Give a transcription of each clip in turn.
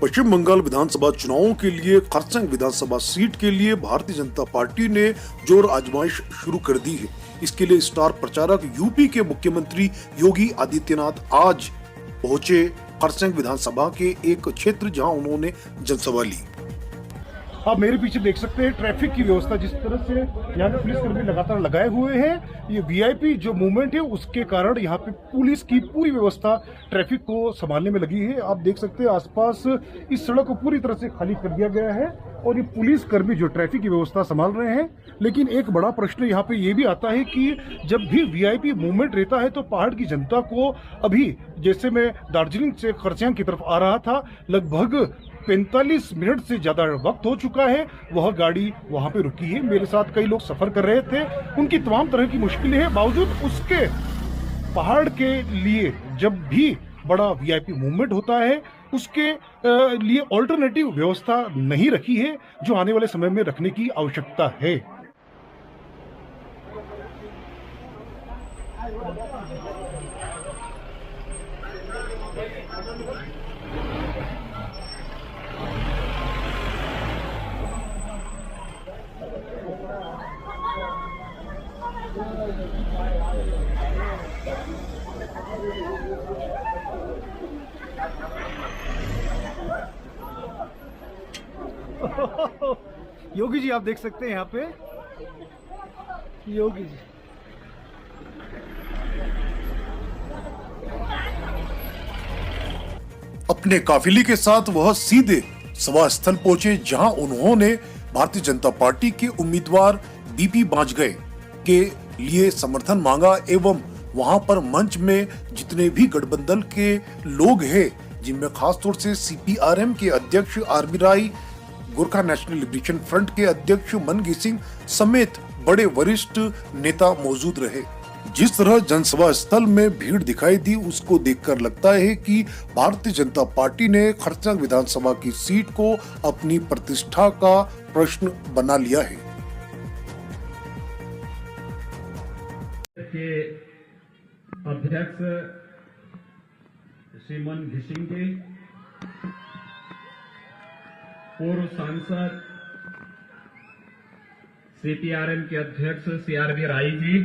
पश्चिम बंगाल विधानसभा चुनावों के लिए खरसंग विधानसभा सीट के लिए भारतीय जनता पार्टी ने जोर आजमाइश शुरू कर दी है। इसके लिए स्टार प्रचारक यूपी के मुख्यमंत्री योगी आदित्यनाथ आज पहुंचे खरसंग विधानसभा के एक क्षेत्र जहां उन्होंने जनसभा ली। आप मेरे पीछे देख सकते हैं ट्रैफिक की व्यवस्था जिस तरह से यहाँ पे पुलिसकर्मी लगातार लगाए हुए हैं। ये वीआईपी जो मूवमेंट है उसके कारण यहाँ पे पुलिस की पूरी व्यवस्था ट्रैफिक को संभालने में लगी है। आप देख सकते हैं आसपास इस सड़क को पूरी तरह से खाली कर दिया गया है और ये पुलिसकर्मी जो ट्रैफिक की व्यवस्था संभाल रहे हैं। लेकिन एक बड़ा प्रश्न यहाँ पे ये भी आता है कि जब भी वीआईपी मूवमेंट रहता है तो पहाड़ की जनता को अभी जैसे मैं दार्जिलिंग से खरसियांग की तरफ आ रहा था, लगभग 45 मिनट से ज्यादा वक्त हो चुका है, वह गाड़ी वहां पे रुकी है। मेरे साथ कई लोग सफर कर रहे थे, उनकी तमाम तरह की मुश्किलें हैं। बावजूद उसके पहाड़ के लिए जब भी बड़ा वीआईपी मूवमेंट होता है उसके लिए ऑल्टरनेटिव व्यवस्था नहीं रखी है, जो आने वाले समय में रखने की आवश्यकता है। योगी जी आप देख सकते हैं यहाँ पे योगी जी। अपने काफिले के साथ वह सीधे सभा स्थल पहुंचे जहां उन्होंने भारतीय जनता पार्टी के उम्मीदवार बीपी बाजगए के लिए समर्थन मांगा एवं वहां पर मंच में जितने भी गठबंधन के लोग हैं, जिनमें खासतौर से सीपीआरएम के अध्यक्ष आरबी राय, गोरखा नेशनल लिबरेशन फ्रंट के अध्यक्ष मनगीत सिंह समेत बड़े वरिष्ठ नेता मौजूद रहे। जिस तरह जनसभा स्थल में भीड़ दिखाई दी उसको देखकर लगता है कि भारतीय जनता पार्टी ने खरसंग विधानसभा की सीट को अपनी प्रतिष्ठा का प्रश्न बना लिया है। के अध्यक्ष श्री मनगीत सिंह जी, पूर्व सांसद सीपीआरएम के अध्यक्ष श्री आरबी राय जी,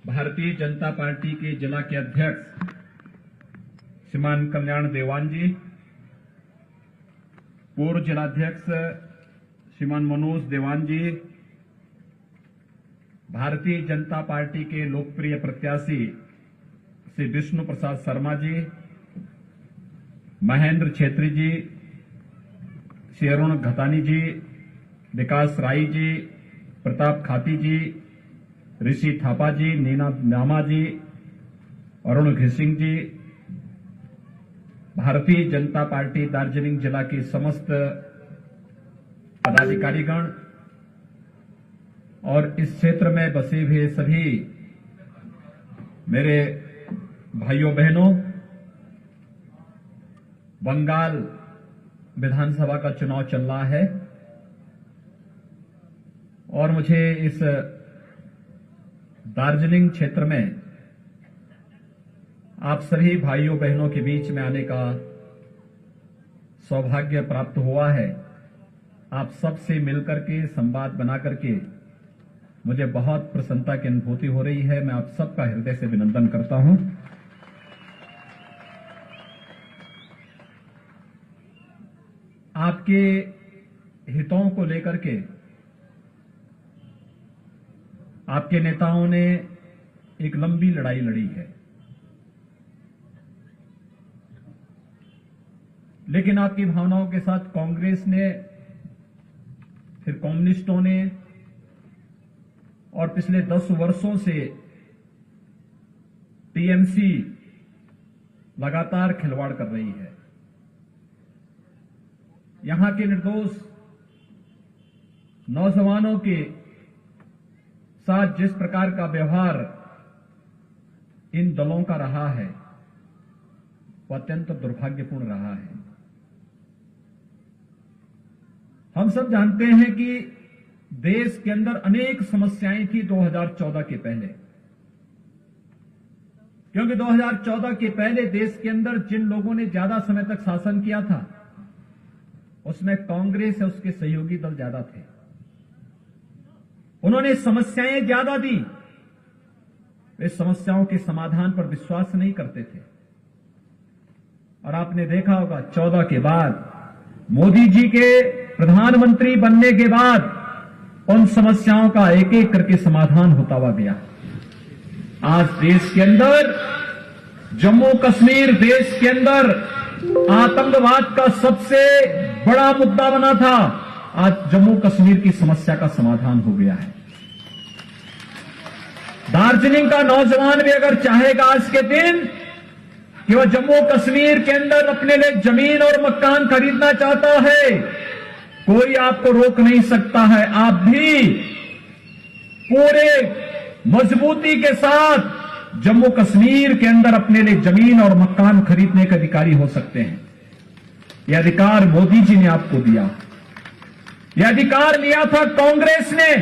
भारतीय जनता पार्टी के जिला के अध्यक्ष श्रीमान कल्याण देवान जी, पूर्व जिलाध्यक्ष श्रीमान मनोज देवान जी, भारतीय जनता पार्टी के लोकप्रिय प्रत्याशी श्री विष्णु प्रसाद शर्मा जी, महेंद्र छेत्री जी, श्री अरुण घतानी जी, विकास राय जी, प्रताप खाती जी, ऋषि थापा जी, नीना नामा जी, अरुण घिसिंग जी, भारतीय जनता पार्टी दार्जिलिंग जिला के समस्त पदाधिकारीगण और इस क्षेत्र में बसे हुए सभी मेरे भाइयों बहनों, बंगाल विधानसभा का चुनाव चल रहा है और मुझे इस दार्जिलिंग क्षेत्र में आप सभी भाइयों बहनों के बीच में आने का सौभाग्य प्राप्त हुआ है। आप सबसे मिलकर के संवाद बना करके मुझे बहुत प्रसन्नता की अनुभूति हो रही है। मैं आप सबका हृदय से अभिनंदन करता हूं। आपके हितों को लेकर के आपके नेताओं ने एक लंबी लड़ाई लड़ी है, लेकिन आपकी भावनाओं के साथ कांग्रेस ने, फिर कम्युनिस्टों ने और पिछले 10 वर्षों से टीएमसी लगातार खिलवाड़ कर रही है। यहां के निर्दोष नौजवानों के साथ जिस प्रकार का व्यवहार इन दलों का रहा है वह अत्यंत दुर्भाग्यपूर्ण रहा है। हम सब जानते हैं कि देश के अंदर अनेक समस्याएं थी 2014 के पहले। क्योंकि 2014 के पहले देश के अंदर जिन लोगों ने ज्यादा समय तक शासन किया था उसमें कांग्रेस या उसके सहयोगी दल ज्यादा थे। उन्होंने समस्याएं ज्यादा दी, वे समस्याओं के समाधान पर विश्वास नहीं करते थे। और आपने देखा होगा 14 के बाद मोदी जी के प्रधानमंत्री बनने के बाद उन समस्याओं का एक एक करके समाधान होता हुआ गया। आज देश के अंदर जम्मू कश्मीर देश के अंदर आतंकवाद का सबसे बड़ा मुद्दा बना था, आज जम्मू कश्मीर की समस्या का समाधान हो गया है। दार्जिलिंग का नौजवान भी अगर चाहेगा आज के दिन कि वह जम्मू कश्मीर के अंदर अपने लिए जमीन और मकान खरीदना चाहता है, कोई आपको रोक नहीं सकता है। आप भी पूरे मजबूती के साथ जम्मू कश्मीर के अंदर अपने लिए जमीन और मकान खरीदने के अधिकारी हो सकते हैं। यह अधिकार मोदी जी ने आपको दिया, यह अधिकार लिया था कांग्रेस ने,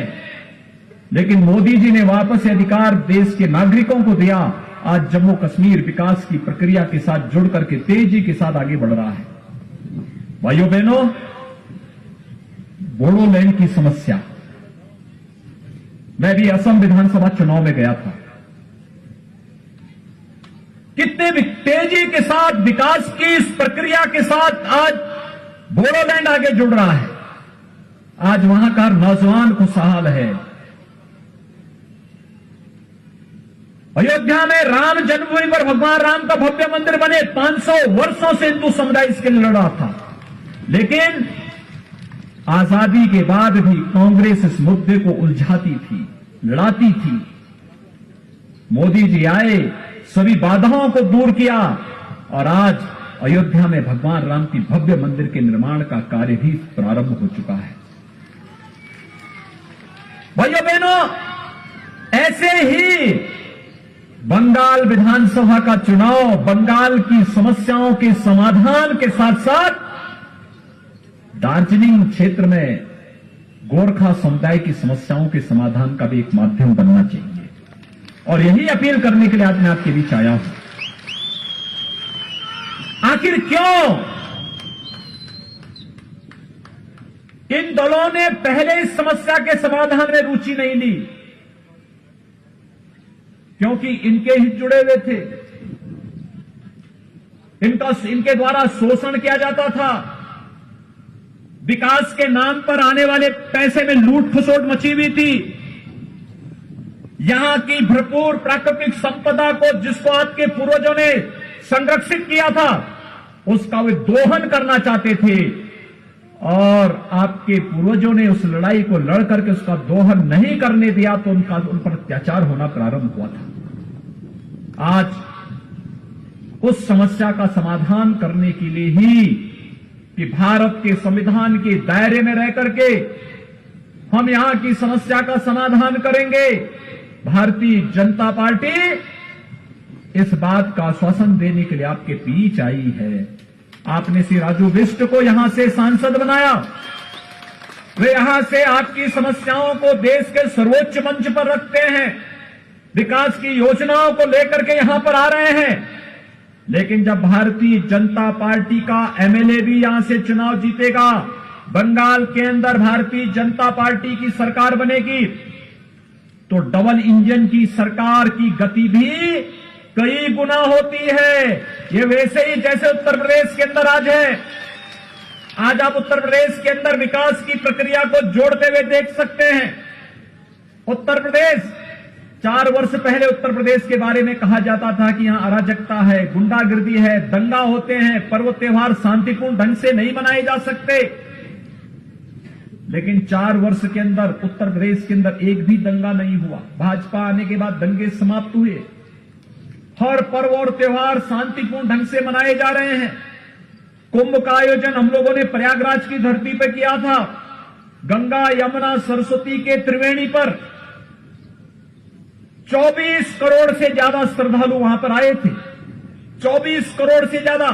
लेकिन मोदी जी ने वापस यह अधिकार देश के नागरिकों को दिया। आज जम्मू कश्मीर विकास की प्रक्रिया के साथ जुड़ करके तेजी के साथ आगे बढ़ रहा है। भाइयों बहनों, बोडोलैंड की समस्या, मैं भी असम विधानसभा चुनाव में गया था। कितने भी तेजी के साथ विकास की इस प्रक्रिया के साथ आज बोडोलैंड आगे जुड़ रहा है। आज वहां का नौजवान खुशहाल है। अयोध्या में राम जन्मभूमि पर भगवान राम का भव्य मंदिर बने, 500 वर्षों से हिंदू समुदाय इसके लिए लड़ रहा था, लेकिन आजादी के बाद भी कांग्रेस इस मुद्दे को उलझाती थी, लड़ाती थी। मोदी जी आए, सभी बाधाओं को दूर किया और आज अयोध्या में भगवान राम की भव्य मंदिर के निर्माण का कार्य भी प्रारंभ हो चुका है। भाइयों बहनों, ऐसे ही बंगाल विधानसभा का चुनाव बंगाल की समस्याओं के समाधान के साथ साथ दार्जिलिंग क्षेत्र में गोरखा समुदाय की समस्याओं के समाधान का भी एक माध्यम बनना चाहिए। और यही अपील करने के लिए आज मैं आपके बीच आया हूं। आखिर क्यों इन दलों ने पहले इस समस्या के समाधान में रुचि नहीं ली? क्योंकि इनके हित जुड़े हुए थे, इनके द्वारा शोषण किया जाता था, विकास के नाम पर आने वाले पैसे में लूट खसोट मची हुई थी। यहां की भरपूर प्राकृतिक संपदा को, जिसको आपके पूर्वजों ने संरक्षित किया था, उसका वे दोहन करना चाहते थे और आपके पूर्वजों ने उस लड़ाई को लड़ करके उसका दोहन नहीं करने दिया तो उन पर अत्याचार होना प्रारंभ हुआ था। आज उस समस्या का समाधान करने के लिए ही कि भारत के संविधान के दायरे में रह करके हम यहां की समस्या का समाधान करेंगे, भारतीय जनता पार्टी इस बात का आश्वासन देने के लिए आपके बीच आई है। आपने श्री राजू बिष्ट को यहां से सांसद बनाया, वे यहां से आपकी समस्याओं को देश के सर्वोच्च मंच पर रखते हैं, विकास की योजनाओं को लेकर के यहां पर आ रहे हैं। लेकिन जब भारतीय जनता पार्टी का एमएलए भी यहां से चुनाव जीतेगा, बंगाल के अंदर भारतीय जनता पार्टी की सरकार बनेगी, तो डबल इंजन की सरकार की गति भी कई गुना होती है। ये वैसे ही जैसे उत्तर प्रदेश के अंदर आज है। आज आप उत्तर प्रदेश के अंदर विकास की प्रक्रिया को जोड़ते हुए देख सकते हैं। उत्तर प्रदेश, 4 वर्ष पहले उत्तर प्रदेश के बारे में कहा जाता था कि यहां अराजकता है, गुंडागिर्दी है, दंगा होते हैं, पर्व त्योहार शांतिपूर्ण ढंग से नहीं मनाए जा सकते। लेकिन 4 वर्ष के अंदर उत्तर प्रदेश के अंदर एक भी दंगा नहीं हुआ। भाजपा आने के बाद दंगे समाप्त हुए, हर पर्व और त्योहार शांतिपूर्ण ढंग से मनाए जा रहे हैं। कुंभ का आयोजन हम लोगों ने प्रयागराज की धरती पर किया था, गंगा यमुना सरस्वती के त्रिवेणी पर 24 करोड़ से ज्यादा श्रद्धालु वहां पर आए थे, 24 करोड़ से ज्यादा।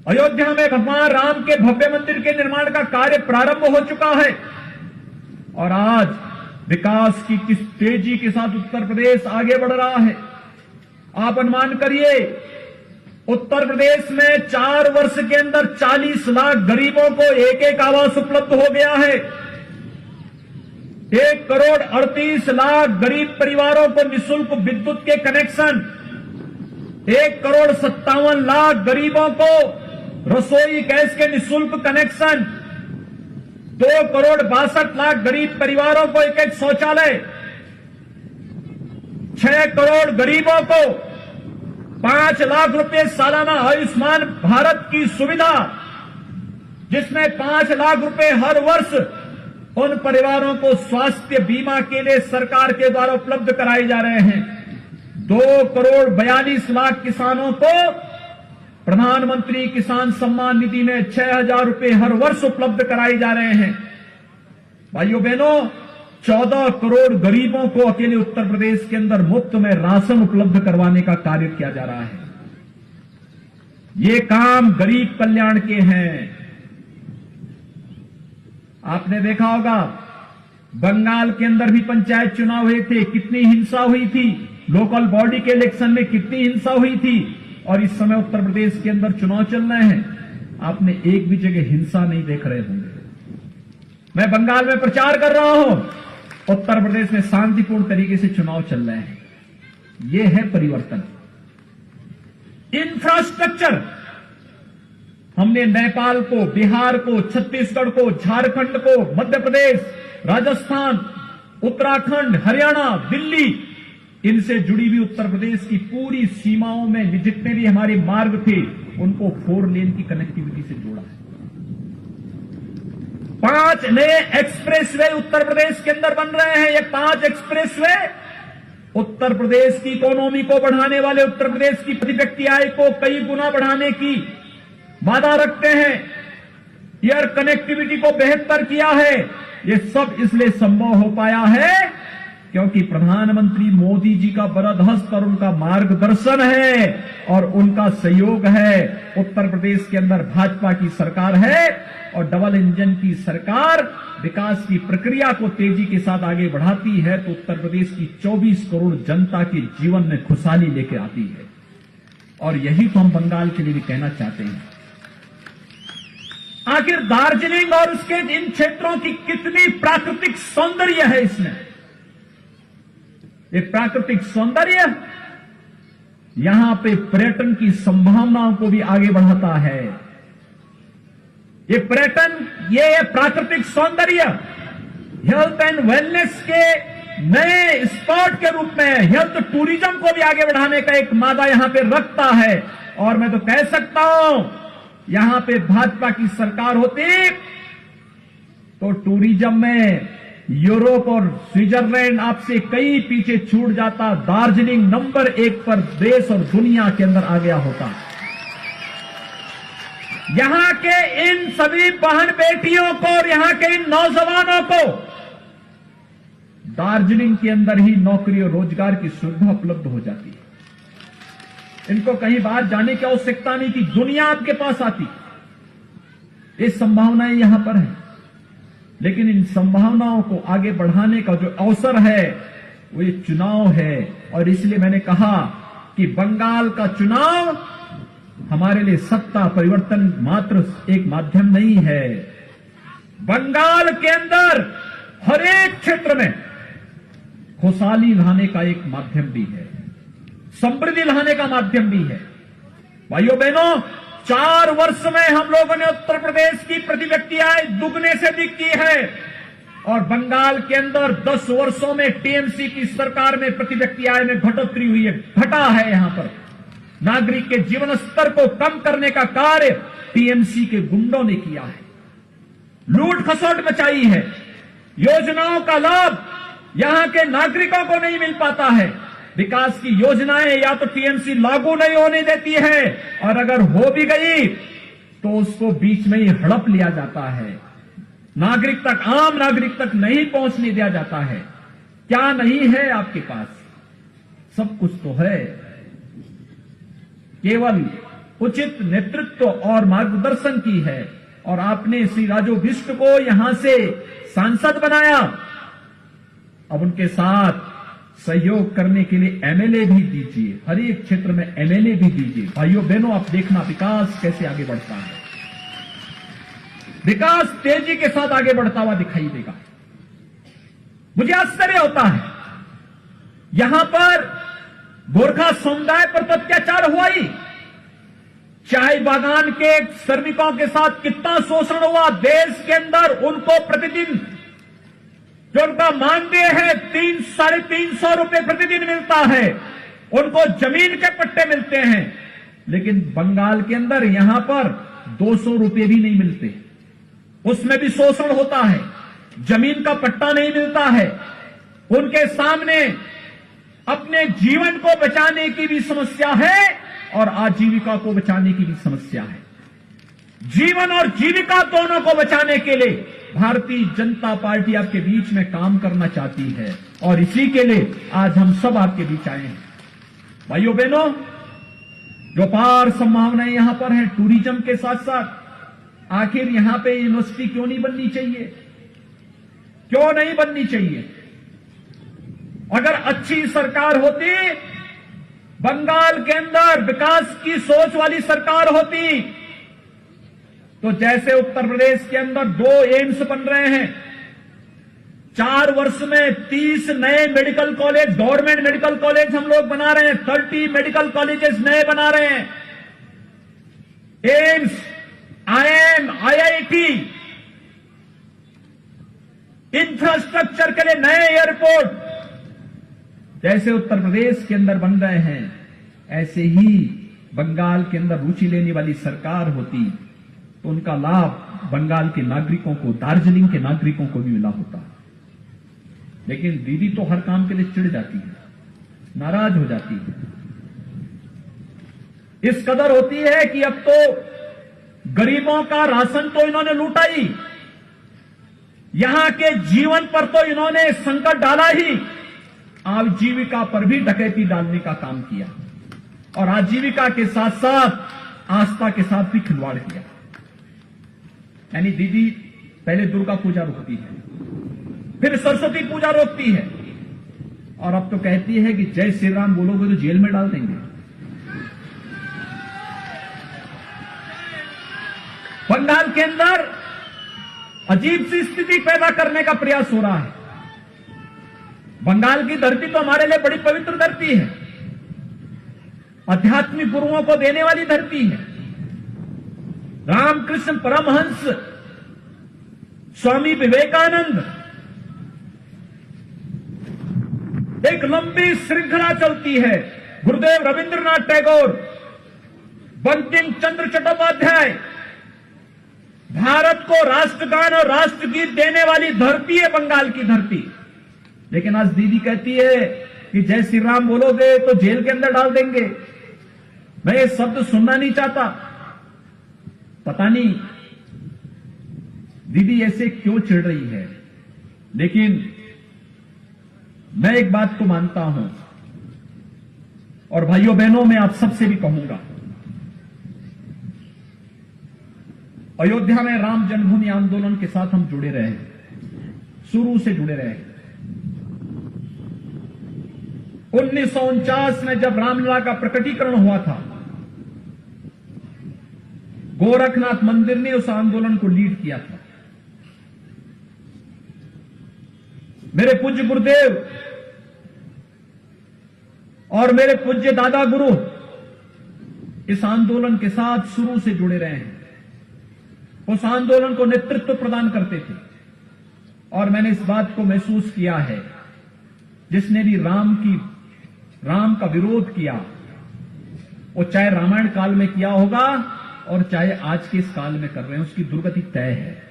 अयोध्या में भगवान राम के भव्य मंदिर के निर्माण का कार्य प्रारंभ हो चुका है और आज विकास की किस तेजी के साथ उत्तर प्रदेश आगे बढ़ रहा है। आप अनुमान करिए, उत्तर प्रदेश में 4 वर्ष के अंदर 40 लाख गरीबों को एक एक आवास उपलब्ध हो गया है। 1 करोड़ 38 लाख गरीब परिवारों को निःशुल्क विद्युत के कनेक्शन, 1 करोड़ 57 लाख गरीबों को रसोई गैस के निःशुल्क कनेक्शन, 2 करोड़ 62 लाख गरीब परिवारों को एक शौचालय, 6 करोड़ गरीबों को 5 लाख रुपए सालाना आयुष्मान भारत की सुविधा, जिसमें 5 लाख रुपए हर वर्ष उन परिवारों को स्वास्थ्य बीमा के लिए सरकार के द्वारा उपलब्ध कराए जा रहे हैं। 2 करोड़ 42 लाख किसानों को प्रधानमंत्री किसान सम्मान निधि में 6,000 रुपए हर वर्ष उपलब्ध कराए जा रहे हैं। भाइयों बहनों, 14 करोड़ गरीबों को अकेले उत्तर प्रदेश के अंदर मुफ्त में राशन उपलब्ध करवाने का कार्य किया जा रहा है। ये काम गरीब कल्याण के हैं। आपने देखा होगा, बंगाल के अंदर भी पंचायत चुनाव हुए थे, कितनी हिंसा हुई थी, लोकल बॉडी के इलेक्शन में कितनी हिंसा हुई थी, और इस समय उत्तर प्रदेश के अंदर चुनाव चल रहे हैं। आपने एक भी जगह हिंसा नहीं देख रहे होंगे। मैं बंगाल में प्रचार कर रहा हूं, उत्तर प्रदेश में शांतिपूर्ण तरीके से चुनाव चल रहे हैं। यह है परिवर्तन। इंफ्रास्ट्रक्चर हमने नेपाल को, बिहार को, छत्तीसगढ़ को, झारखंड को, मध्य प्रदेश, राजस्थान, उत्तराखंड, हरियाणा, दिल्ली, इनसे जुड़ी हुई उत्तर प्रदेश की पूरी सीमाओं में जितने भी हमारे मार्ग थे उनको 4 लेन की कनेक्टिविटी से जोड़ा है। 5 नए एक्सप्रेसवे उत्तर प्रदेश के अंदर बन रहे हैं। ये 5 एक्सप्रेसवे उत्तर प्रदेश की इकोनॉमी को बढ़ाने वाले, उत्तर प्रदेश की प्रति व्यक्ति आय को कई गुना बढ़ाने की वादा रखते हैं। एयर कनेक्टिविटी को बेहतर किया है। ये सब इसलिए संभव हो पाया है क्योंकि प्रधानमंत्री मोदी जी का वरद हस्त और उनका मार्गदर्शन है और उनका सहयोग है। उत्तर प्रदेश के अंदर भाजपा की सरकार है और डबल इंजन की सरकार विकास की प्रक्रिया को तेजी के साथ आगे बढ़ाती है तो उत्तर प्रदेश की 24 करोड़ जनता के जीवन में खुशहाली लेके आती है। और यही तो हम बंगाल के लिए भी कहना चाहते हैं। आखिर दार्जिलिंग और उसके इन क्षेत्रों की कितनी प्राकृतिक सौंदर्य है इसमें। ये प्राकृतिक सौंदर्य यहां पे पर्यटन की संभावनाओं को भी आगे बढ़ाता है। ये पर्यटन, ये प्राकृतिक सौंदर्य हेल्थ एंड वेलनेस के नए स्पॉट के रूप में हेल्थ टूरिज्म को भी आगे बढ़ाने का एक मादा यहां पे रखता है। और मैं तो कह सकता हूं, यहां पे भाजपा की सरकार होती तो टूरिज्म में यूरोप और स्विट्जरलैंड आपसे कई पीछे छूट जाता। दार्जिलिंग नंबर 1 पर देश और दुनिया के अंदर आ गया होता। यहां के इन सभी बहन बेटियों को और यहां के इन नौजवानों को दार्जिलिंग के अंदर ही नौकरी और रोजगार की सुविधा उपलब्ध हो जाती है। इनको कहीं बाहर जाने की आवश्यकता नहीं कि दुनिया आपके पास आती। ये संभावनाएं यहां पर है, लेकिन इन संभावनाओं को आगे बढ़ाने का जो अवसर है वो ये चुनाव है। और इसलिए मैंने कहा कि बंगाल का चुनाव हमारे लिए सत्ता परिवर्तन मात्र एक माध्यम नहीं है। बंगाल के अंदर हर एक क्षेत्र में खुशहाली लाने का एक माध्यम भी है, समृद्धि लाने का माध्यम भी है। भाइयों बहनों, 4 वर्ष में हम लोगों ने उत्तर प्रदेश की प्रति व्यक्ति आय दुगने से अधिक की है और बंगाल के अंदर 10 वर्षों में टीएमसी की सरकार में प्रति व्यक्ति आय में घटोत्तरी हुई है, घटा है। यहां पर नागरिक के जीवन स्तर को कम करने का कार्य टीएमसी के गुंडों ने किया है, लूट खसोट मचाई है। योजनाओं का लाभ यहां के नागरिकों को नहीं मिल पाता है। विकास की योजनाएं या तो टीएमसी लागू नहीं होने देती है और अगर हो भी गई तो उसको बीच में ही हड़प लिया जाता है, नागरिक तक, आम नागरिक तक नहीं पहुंचने दिया जाता है। क्या नहीं है आपके पास? सब कुछ तो है, केवल उचित नेतृत्व और मार्गदर्शन की है। और आपने श्री राजू बिष्ट को यहां से सांसद बनाया, अब उनके साथ सहयोग करने के लिए एमएलए भी दीजिए, हर एक क्षेत्र में एमएलए भी दीजिए। भाइयों बहनों, आप देखना विकास कैसे आगे बढ़ता है। विकास तेजी के साथ आगे बढ़ता हुआ दिखाई देगा। मुझे आश्चर्य होता है, यहां पर गोरखा समुदाय पर तो अत्याचार हुआ ही, चाय बागान के श्रमिकों के साथ कितना शोषण हुआ। देश के अंदर उनको प्रतिदिन जो उनका मानदेय है 300-350 रुपए प्रतिदिन मिलता है, उनको जमीन के पट्टे मिलते हैं, लेकिन बंगाल के अंदर यहां पर 200 रुपए भी नहीं मिलते, उसमें भी शोषण होता है, जमीन का पट्टा नहीं मिलता है। उनके सामने अपने जीवन को बचाने की भी समस्या है और आजीविका को बचाने की भी समस्या है। जीवन और जीविका दोनों को बचाने के लिए भारतीय जनता पार्टी आपके बीच में काम करना चाहती है और इसी के लिए आज हम सब आपके बीच आए हैं। भाइयों बहनों, जो अपार संभावनाएं यहां पर हैं टूरिज्म के साथ साथ, आखिर यहां पे यूनिवर्सिटी क्यों नहीं बननी चाहिए? क्यों नहीं बननी चाहिए? अगर अच्छी सरकार होती, बंगाल के अंदर विकास की सोच वाली सरकार होती, तो जैसे उत्तर प्रदेश के अंदर 2 एम्स बन रहे हैं, 4 वर्ष में 30 नए medical college, government medical college हम लोग बना रहे हैं, 30 मेडिकल कॉलेजेस नए बना रहे हैं, एम्स, आईएम, आईआईटी, इंफ्रास्ट्रक्चर के लिए नए एयरपोर्ट जैसे उत्तर प्रदेश के अंदर बन रहे हैं, ऐसे ही बंगाल के अंदर रुचि लेने वाली सरकार होती तो उनका लाभ बंगाल के नागरिकों को, दार्जिलिंग के नागरिकों को भी मिला होता। लेकिन दीदी तो हर काम के लिए चिढ़ जाती है, नाराज हो जाती है, इस कदर होती है कि अब तो गरीबों का राशन तो इन्होंने लूटा ही, यहां के जीवन पर तो इन्होंने संकट डाला ही, आजीविका पर भी डकैती डालने का काम किया और आजीविका के साथ साथ आस्था के साथ भी खिलवाड़ किया। यानी दीदी पहले दुर्गा पूजा रोकती है, फिर सरस्वती पूजा रोकती है और अब तो कहती है कि जय श्री राम बोलोगे तो जेल में डाल देंगे। बंगाल के अंदर अजीब सी स्थिति पैदा करने का प्रयास हो रहा है। बंगाल की धरती तो हमारे लिए बड़ी पवित्र धरती है, आध्यात्मिक गुरुओं को देने वाली धरती है। रामकृष्ण परमहंस, स्वामी विवेकानंद, एक लंबी श्रृंखला चलती है। गुरुदेव रविंद्रनाथ टैगोर, बंकिम चंद्र चट्टोपाध्याय, भारत को राष्ट्रगान और राष्ट्रगीत देने वाली धरती है बंगाल की धरती। लेकिन आज दीदी कहती है कि जय श्री राम बोलोगे तो जेल के अंदर डाल देंगे। मैं ये शब्द सुनना नहीं चाहता। पता नहीं दीदी ऐसे क्यों चिढ़ रही है, लेकिन मैं एक बात को मानता हूं और भाइयों बहनों मैं आप सबसे भी कहूंगा, अयोध्या में राम जन्मभूमि आंदोलन के साथ हम जुड़े रहे, शुरू से जुड़े रहे। 1949 में जब रामलला का प्रकटीकरण हुआ था, गोरखनाथ मंदिर ने उस आंदोलन को लीड किया था। मेरे पूज्य गुरुदेव और मेरे पूज्य दादा गुरु इस आंदोलन के साथ शुरू से जुड़े रहे हैं, उस आंदोलन को नेतृत्व प्रदान करते थे और मैंने इस बात को महसूस किया है, जिसने भी राम का विरोध किया, वो चाहे रामायण काल में किया होगा और चाहे आज के इस काल में कर रहे हैं, उसकी दुर्गति तय है।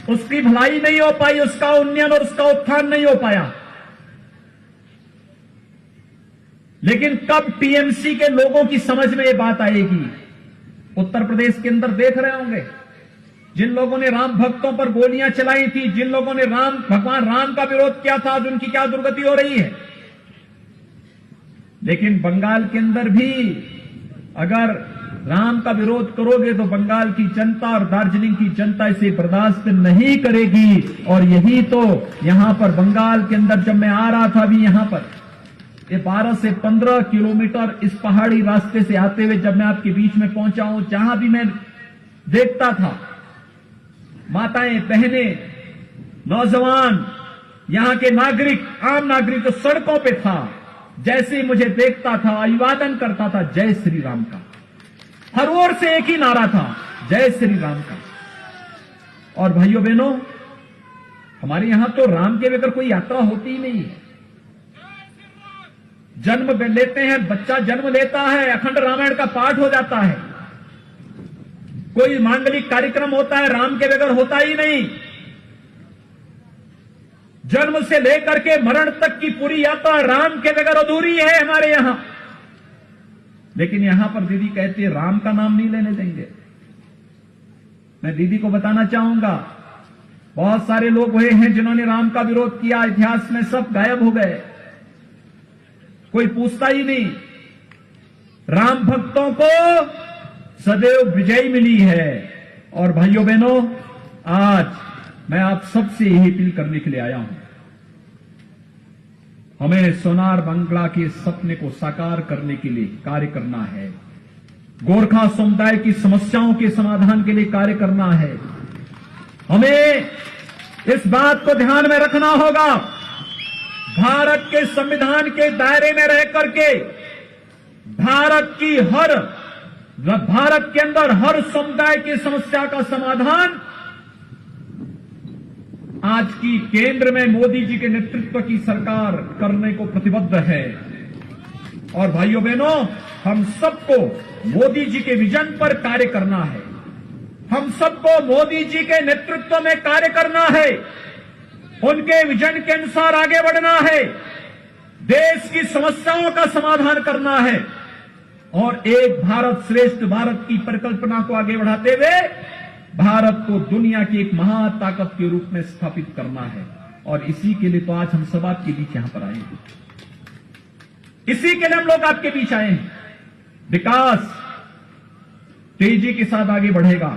उसकी भलाई नहीं हो पाई, उसका उन्नयन और उसका उत्थान नहीं हो पाया। लेकिन कब टीएमसी के लोगों की समझ में ये बात आएगी? उत्तर प्रदेश के अंदर देख रहे होंगे, जिन लोगों ने राम भक्तों पर गोलियां चलाई थी, जिन लोगों ने भगवान राम का विरोध किया था, आज उनकी क्या दुर्गति हो रही है। लेकिन बंगाल के अंदर भी अगर राम का विरोध करोगे तो बंगाल की जनता और दार्जिलिंग की जनता इसे बर्दाश्त नहीं करेगी। और यही तो यहां पर बंगाल के अंदर जब मैं आ रहा था अभी यहां पर ये 12 से 15 किलोमीटर इस पहाड़ी रास्ते से आते हुए जब मैं आपके बीच में पहुंचा हूं, जहां भी मैं देखता था माताएं, बहनें, नौजवान, यहां के नागरिक, आम नागरिक तो सड़कों पे था, जैसे ही मुझे देखता था अभिवादन करता था जय श्री राम का। हर ओर से एक ही नारा था, जय श्री राम का। और भाइयों बहनों, हमारे यहां तो राम के बगैर कोई यात्रा होती ही नहीं है। जन्म लेते हैं, बच्चा जन्म लेता है, अखंड रामायण का पाठ हो जाता है। कोई मांगलिक कार्यक्रम होता है, राम के बगैर होता ही नहीं। जन्म से लेकर के मरण तक की पूरी यात्रा राम के बगैर अधूरी है हमारे यहां। लेकिन यहां पर दीदी कहती है राम का नाम नहीं लेने देंगे। मैं दीदी को बताना चाहूंगा, बहुत सारे लोग हुए हैं जिन्होंने राम का विरोध किया, इतिहास में सब गायब हो गए, कोई पूछता ही नहीं। राम भक्तों को सदैव विजय मिली है। और भाइयों बहनों, आज मैं आप सबसे यही अपील करने के लिए आया हूं, हमें सोनार बांग्ला के सपने को साकार करने के लिए कार्य करना है। गोरखा समुदाय की समस्याओं के समाधान के लिए कार्य करना है। हमें इस बात को ध्यान में रखना होगा, भारत के संविधान के दायरे में रह करके भारत के अंदर हर समुदाय की समस्या का समाधान आज की केंद्र में मोदी जी के नेतृत्व की सरकार करने को प्रतिबद्ध है। और भाइयों बहनों, हम सबको मोदी जी के विजन पर कार्य करना है। हम सबको मोदी जी के नेतृत्व में कार्य करना है, उनके विजन के अनुसार आगे बढ़ना है, देश की समस्याओं का समाधान करना है और एक भारत श्रेष्ठ भारत की परिकल्पना को आगे बढ़ाते हुए भारत को दुनिया की एक महाताकत के रूप में स्थापित करना है। और इसी के लिए तो आज हम सब आपके बीच यहां पर आए हैं, इसी के लिए हम लोग आपके बीच आए हैं। विकास तेजी के साथ आगे बढ़ेगा।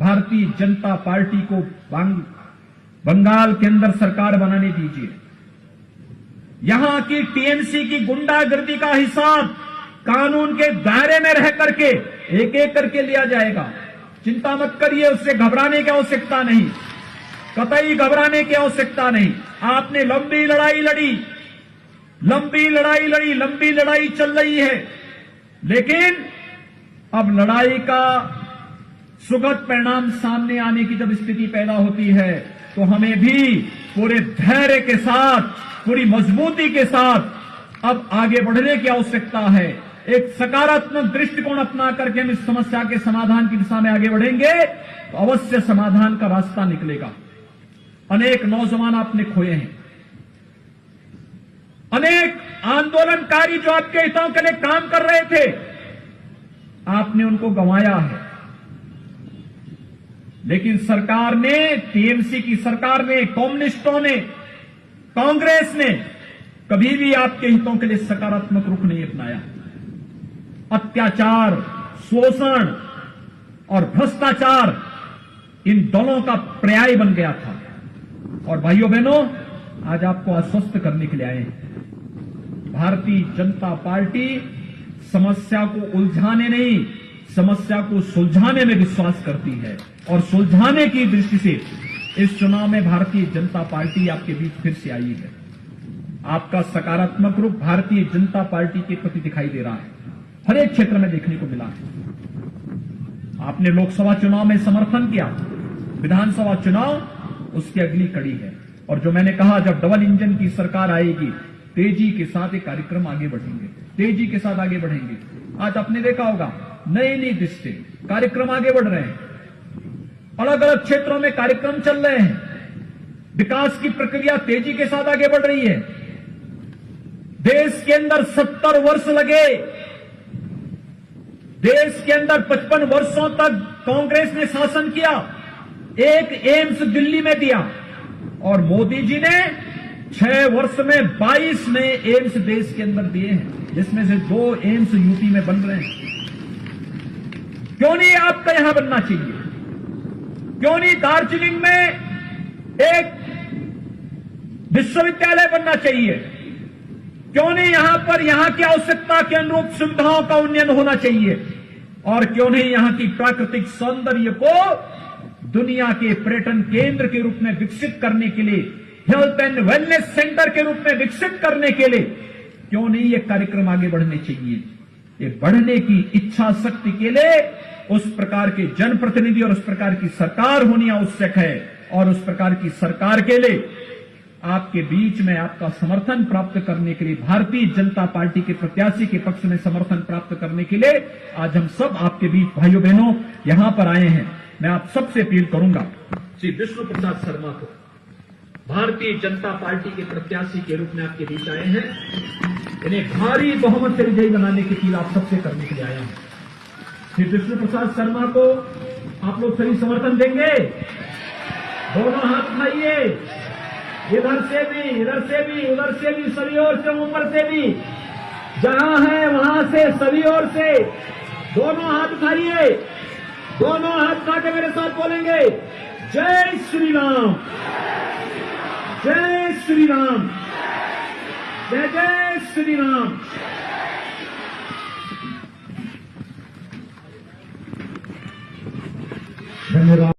भारतीय जनता पार्टी को बंगाल के अंदर सरकार बनाने दीजिए। यहां की टीएमसी की गुंडागर्दी का हिसाब कानून के दायरे में रह करके एक एक करके लिया जाएगा। चिंता मत करिए, उससे घबराने की आवश्यकता नहीं, कतई घबराने की आवश्यकता नहीं। आपने लंबी लड़ाई लड़ी, लंबी लड़ाई चल रही है, लेकिन अब लड़ाई का सुखद परिणाम सामने आने की जब स्थिति पैदा होती है तो हमें भी पूरे धैर्य के साथ, पूरी मजबूती के साथ अब आगे बढ़ने की आवश्यकता है। एक सकारात्मक दृष्टिकोण अपना करके हम इस समस्या के समाधान की दिशा में आगे बढ़ेंगे तो अवश्य समाधान का रास्ता निकलेगा। अनेक नौजवान आपने खोए हैं, अनेक आंदोलनकारी जो आपके हितों के लिए काम कर रहे थे, आपने उनको गंवाया है। लेकिन सरकार ने, टीएमसी की सरकार ने, कम्युनिस्टों ने, कांग्रेस ने कभी भी आपके हितों के लिए सकारात्मक रुख नहीं अपनाया। अत्याचार, शोषण और भ्रष्टाचार इन दलों का पर्याय बन गया था। और भाइयों बहनों, आज आपको आश्वस्त करने के लिए आए हैं। भारतीय जनता पार्टी समस्या को उलझाने नहीं, समस्या को सुलझाने में विश्वास करती है। और सुलझाने की दृष्टि से इस चुनाव में भारतीय जनता पार्टी आपके बीच फिर से आई है। आपका सकारात्मक रूप भारतीय जनता पार्टी के प्रति दिखाई दे रहा है, हर एक क्षेत्र में देखने को मिला है। आपने लोकसभा चुनाव में समर्थन किया, विधानसभा चुनाव उसकी अगली कड़ी है। और जो मैंने कहा, जब डबल इंजन की सरकार आएगी, तेजी के साथ एक कार्यक्रम आगे बढ़ेंगे, तेजी के साथ आगे बढ़ेंगे। आज आपने देखा होगा, नई नई दृष्टि कार्यक्रम आगे बढ़ रहे हैं, अलग अलग क्षेत्रों में कार्यक्रम चल रहे हैं, विकास की प्रक्रिया तेजी के साथ आगे बढ़ रही है। देश के अंदर 70 वर्ष लगे, देश के अंदर 55 वर्षों तक कांग्रेस ने शासन किया, एक एम्स दिल्ली में दिया, और मोदी जी ने 6 वर्ष में 22 नए एम्स देश के अंदर दिए हैं, जिसमें से 2 एम्स यूपी में बन रहे हैं। क्यों नहीं आपका यहां बनना चाहिए? क्यों नहीं दार्जिलिंग में एक विश्वविद्यालय बनना चाहिए? क्यों नहीं यहां पर यहां की आवश्यकता के अनुरूप सुविधाओं का उन्नयन होना चाहिए? और क्यों नहीं यहां की प्राकृतिक सौंदर्य को दुनिया के पर्यटन केंद्र के रूप में विकसित करने के लिए, हेल्थ एंड वेलनेस सेंटर के रूप में विकसित करने के लिए क्यों नहीं ये कार्यक्रम आगे बढ़ने चाहिए? ये बढ़ने की इच्छा शक्ति के लिए उस प्रकार के जनप्रतिनिधि और उस प्रकार की सरकार होनी आवश्यक है। और उस प्रकार की सरकार के लिए आपके बीच में आपका समर्थन प्राप्त करने के लिए, भारतीय जनता पार्टी के प्रत्याशी के पक्ष में समर्थन प्राप्त करने के लिए आज हम सब आपके बीच भाइयों बहनों यहां पर आए हैं। मैं आप सबसे अपील करूंगा, श्री विष्णु प्रसाद शर्मा को भारतीय जनता पार्टी के प्रत्याशी के रूप में आपके बीच आए हैं, इन्हें भारी बहुमत से विजयी बनाने की अपील आप सबसे करने के लिए आया हूं। श्री विष्णु प्रसाद शर्मा को आप लोग सही समर्थन देंगे? दोनों हाथ उठाइए, इधर से भी, इधर से भी, उधर से भी, सभी ओर से, ऊपर से भी, जहां है वहां से, सभी ओर से दोनों हाथ उठाइए। दोनों हाथ उठा के मेरे साथ बोलेंगे, जय श्री राम, जय श्री राम, जय जय श्री राम। धन्यवाद।